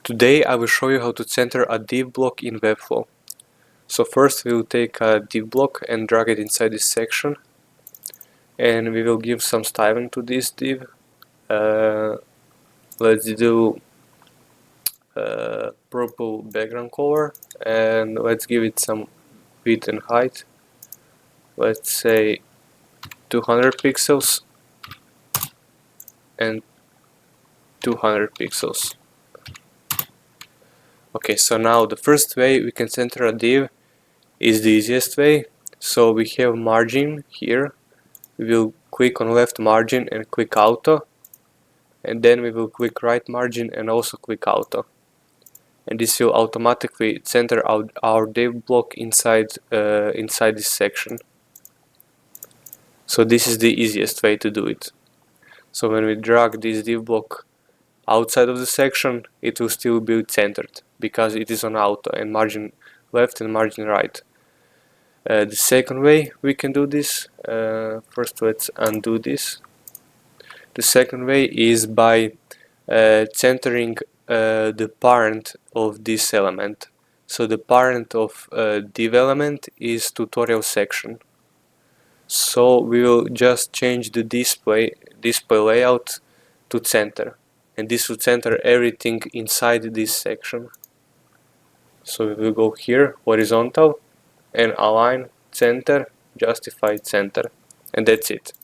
Today I will show you how to center a div block in Webflow. So first we will take a div block and drag it inside this section, and we will give some styling to this div. Let's do purple background color, and let's give it some width and height. Let's say 200 pixels and 200 pixels. Okay, so now the first way we can center a div is the easiest way. So we have margin here. We will click on left margin and click auto, and then we will click right margin and also click auto, and this will automatically center our div block inside this section. So this is the easiest way to do it. So when we drag this div block outside of the section, it will still be centered because it is on auto and margin left and margin right. The second way we can do this, first let's undo this. The second way is by centering the parent of this element. So the parent of div element is tutorial section. So we will just change the display layout to center, and this will center everything inside this section. So we will go here, horizontal, and align, center, justify, center, and that's it.